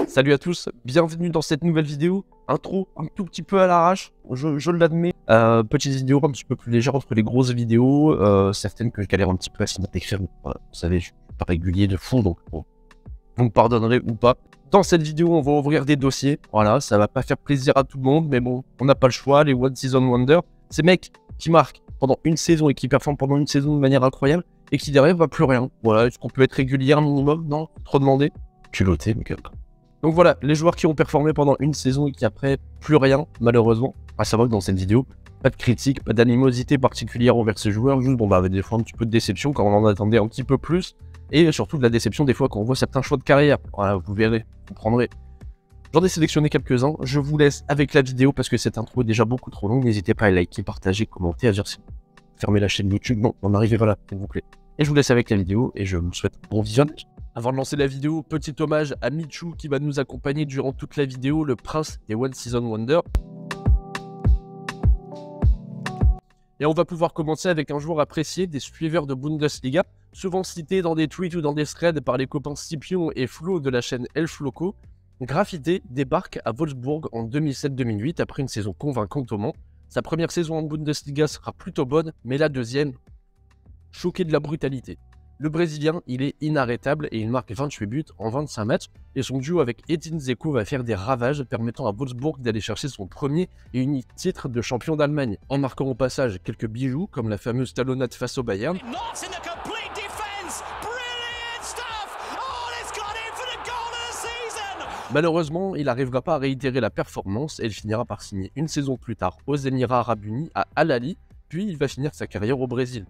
Salut à tous, bienvenue dans cette nouvelle vidéo. Intro un tout petit peu à l'arrache, je l'admets. Petite vidéo un petit peu plus légère entre les grosses vidéos, certaines que je galère un petit peu à s'y écrire. Voilà, vous savez, je suis pas régulier de fou, donc bon, vous me pardonnerez ou pas. Dans cette vidéo, on va ouvrir des dossiers. Voilà, ça va pas faire plaisir à tout le monde, mais bon, on n'a pas le choix. Les One Season Wonder, ces mecs qui marquent pendant une saison et qui performent pendant une saison de manière incroyable et qui derrière va plus rien. Voilà, est-ce qu'on peut être régulier un minimum? Non, trop demandé. Culotté, mais donc voilà, les joueurs qui ont performé pendant une saison et qui après plus rien, malheureusement. À savoir que dans cette vidéo, pas de critique, pas d'animosité particulière envers ces joueurs, juste bon bah des fois un petit peu de déception quand on en attendait un petit peu plus, et surtout de la déception des fois quand on voit certains choix de carrière. Voilà, vous verrez, vous comprendrez. J'en ai sélectionné quelques-uns, je vous laisse avec la vidéo parce que cette intro est déjà beaucoup trop longue, n'hésitez pas à liker, partager, commenter, à dire si vous fermez la chaîne YouTube, non, on arrive voilà, s'il vous plaît. Et je vous laisse avec la vidéo et je vous souhaite bon visionnage. Avant de lancer la vidéo, petit hommage à Michou qui va nous accompagner durant toute la vidéo, le prince des One Season Wonder. Et on va pouvoir commencer avec un joueur apprécié des suiveurs de Bundesliga, souvent cité dans des tweets ou dans des threads par les copains Scipion et Flo de la chaîne Elf Loco. Grafité débarque à Wolfsburg en 2007-2008 après une saison convaincante au Mans. Sa première saison en Bundesliga sera plutôt bonne, mais la deuxième, choqué de la brutalité. Le Brésilien, il est inarrêtable et il marque 28 buts en 25 matchs et son duo avec Edin Dzeko va faire des ravages permettant à Wolfsburg d'aller chercher son premier et unique titre de champion d'Allemagne en marquant au passage quelques bijoux comme la fameuse talonnade face au Bayern. Malheureusement, il n'arrivera pas à réitérer la performance et il finira par signer une saison plus tard aux Émirats Arabes Unis à Al Ahly, puis il va finir sa carrière au Brésil.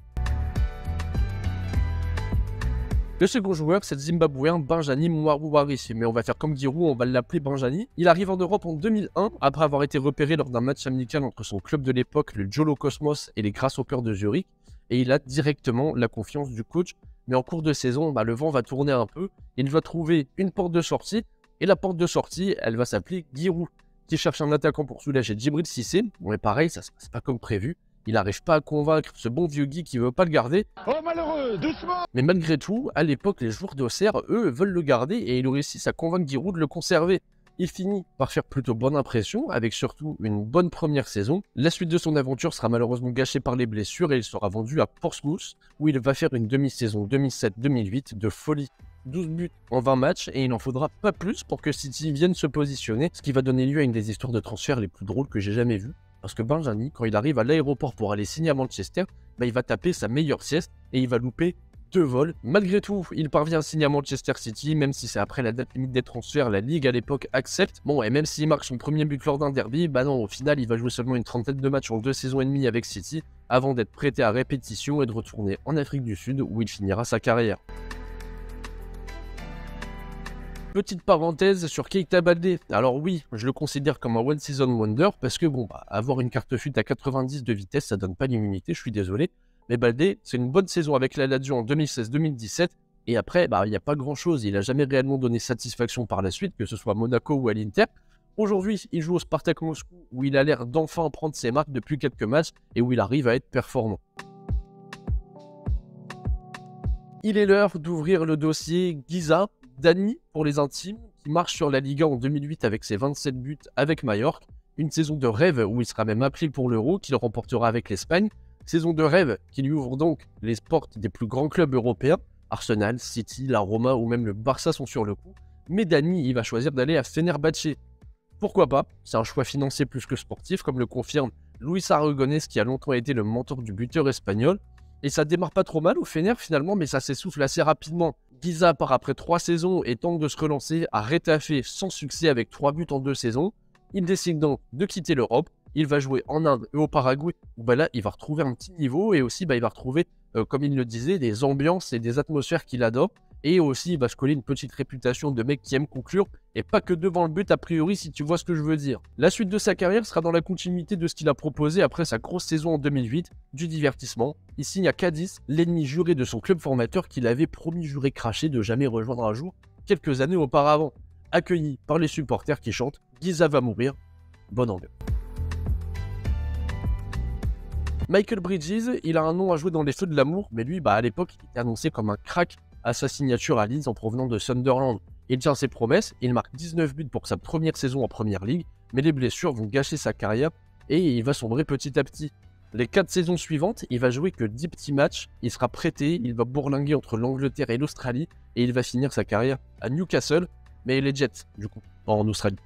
Le second joueur, c'est le Zimbabwéen Benjani Mwaruwari, mais on va faire comme Giroud, on va l'appeler Benjani. Il arrive en Europe en 2001, après avoir été repéré lors d'un match amical entre son club de l'époque, le Jolo Cosmos, et les Grasshoppers de Zurich, et il a directement la confiance du coach. Mais en cours de saison, le vent va tourner un peu, il va trouver une porte de sortie, et la porte de sortie, elle va s'appeler Giroud, qui cherche un attaquant pour soulager Djibril Cissé. Bon, et pareil, ça se passe pas comme prévu. Il n'arrive pas à convaincre ce bon vieux Guy qui veut pas le garder. Oh malheureux, doucement! Mais malgré tout, à l'époque, les joueurs d'Auxerre, eux, veulent le garder et ils réussissent à convaincre Giroud de le conserver. Il finit par faire plutôt bonne impression, avec surtout une bonne première saison. La suite de son aventure sera malheureusement gâchée par les blessures et il sera vendu à Portsmouth, où il va faire une demi-saison 2007-2008 de folie. 12 buts en 20 matchs et il n'en faudra pas plus pour que City vienne se positionner, ce qui va donner lieu à une des histoires de transfert les plus drôles que j'ai jamais vues. Parce que Benjani, quand il arrive à l'aéroport pour aller signer à Manchester, il va taper sa meilleure sieste et il va louper 2 vols. Malgré tout, il parvient à signer à Manchester City, même si c'est après la date limite des transferts, la Ligue à l'époque accepte. Bon, et même s'il marque son premier but lors d'un derby, non, au final, il va jouer seulement une trentaine de matchs en 2 saisons et demie avec City, avant d'être prêté à répétition et de retourner en Afrique du Sud, où il finira sa carrière. Petite parenthèse sur Keita Baldé. Alors oui, je le considère comme un One Season Wonder parce que avoir une carte FUT à 90 de vitesse, ça donne pas l'immunité, je suis désolé. Mais Baldé, c'est une bonne saison avec la Lazio en 2016-2017 et après, il n'y a pas grand chose. Il a jamais réellement donné satisfaction par la suite, que ce soit à Monaco ou à l'Inter. Aujourd'hui, il joue au Spartak Moscou où il a l'air d'enfin prendre ses marques depuis quelques matchs et où il arrive à être performant. Il est l'heure d'ouvrir le dossier Giza. Dani, pour les intimes, qui marche sur la Liga en 2008 avec ses 27 buts avec Majorque. Une saison de rêve où il sera même appelé pour l'Euro, qu'il remportera avec l'Espagne. Saison de rêve qui lui ouvre donc les portes des plus grands clubs européens. Arsenal, City, la Roma ou même le Barça sont sur le coup. Mais Dani, il va choisir d'aller à Fenerbahçe. Pourquoi pas? C'est un choix financier plus que sportif, comme le confirme Luis Aragonés, qui a longtemps été le mentor du buteur espagnol. Et ça démarre pas trop mal au Fener finalement, mais ça s'essouffle assez rapidement. Giza part après 3 saisons et tente de se relancer à Retafe sans succès avec 3 buts en 2 saisons. Il décide donc de quitter l'Europe. Il va jouer en Inde et au Paraguay où là il va retrouver un petit niveau et aussi il va retrouver, comme il le disait, des ambiances et des atmosphères qu'il adore. Et aussi il va se coller une petite réputation de mec qui aime conclure et pas que devant le but a priori si tu vois ce que je veux dire. La suite de sa carrière sera dans la continuité de ce qu'il a proposé après sa grosse saison en 2008, du divertissement. Il signe à Cadiz, l'ennemi juré de son club formateur qu'il avait promis juré craché de jamais rejoindre un jour quelques années auparavant. Accueilli par les supporters qui chantent « Giza va mourir », bonne ambiance. Michael Bridges, il a un nom à jouer dans les feux de l'amour, mais lui, à l'époque, il était annoncé comme un crack à sa signature à Leeds en provenant de Sunderland. Il tient ses promesses, il marque 19 buts pour sa première saison en première ligue, mais les blessures vont gâcher sa carrière et il va sombrer petit à petit. Les 4 saisons suivantes, il va jouer que 10 petits matchs, il sera prêté, il va bourlinguer entre l'Angleterre et l'Australie et il va finir sa carrière à Newcastle, mais les Jets, du coup, en Australie.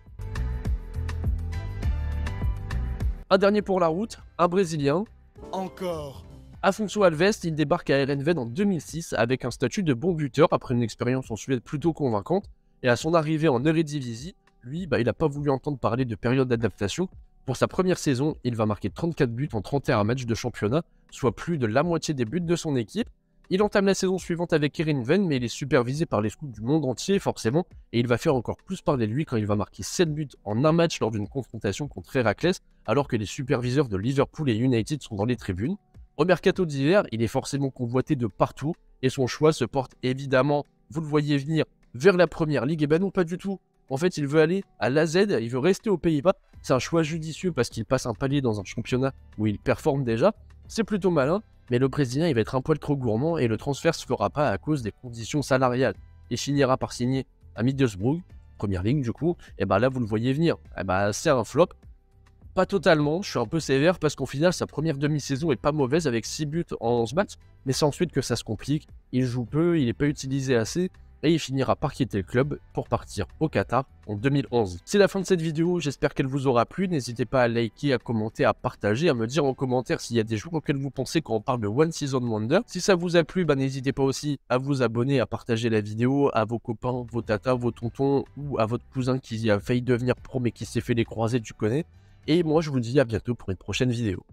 Un dernier pour la route, un Brésilien. Encore. Afonso Alves, il débarque à Heerenveen en 2006 avec un statut de bon buteur après une expérience en Suède plutôt convaincante. Et à son arrivée en Eredivisie, lui, il n'a pas voulu entendre parler de période d'adaptation. Pour sa première saison, il va marquer 34 buts en 31 matchs de championnat, soit plus de la moitié des buts de son équipe. Il entame la saison suivante avec Heerenveen, mais il est supervisé par les scouts du monde entier, forcément, et il va faire encore plus parler de lui quand il va marquer 7 buts en un match lors d'une confrontation contre Héraclès, alors que les superviseurs de Liverpool et United sont dans les tribunes. Au mercato d'hiver, il est forcément convoité de partout, et son choix se porte évidemment, vous le voyez venir, vers la première ligue. Et ben non, pas du tout. En fait, il veut aller à l'AZ, il veut rester aux Pays-Bas. C'est un choix judicieux parce qu'il passe un palier dans un championnat où il performe déjà. C'est plutôt malin, mais le Brésilien, il va être un poil trop gourmand et le transfert se fera pas à cause des conditions salariales. Il finira par signer à Middlesbrough, première ligue du coup. Et ben là, vous le voyez venir. Et ben c'est un flop. Pas totalement, je suis un peu sévère parce qu'au final, sa première demi-saison est pas mauvaise avec 6 buts en 11 matchs, mais c'est ensuite que ça se complique. Il joue peu, il n'est pas utilisé assez, et il finira par quitter le club pour partir au Qatar en 2011. C'est la fin de cette vidéo, j'espère qu'elle vous aura plu. N'hésitez pas à liker, à commenter, à partager, à me dire en commentaire s'il y a des joueurs auxquels vous pensez quand on parle de One Season Wonder. Si ça vous a plu, n'hésitez pas aussi à vous abonner, à partager la vidéo à vos copains, vos tatas, vos tontons, ou à votre cousin qui a failli devenir pro mais qui s'est fait les croisés, tu connais. Et moi, je vous dis à bientôt pour une prochaine vidéo.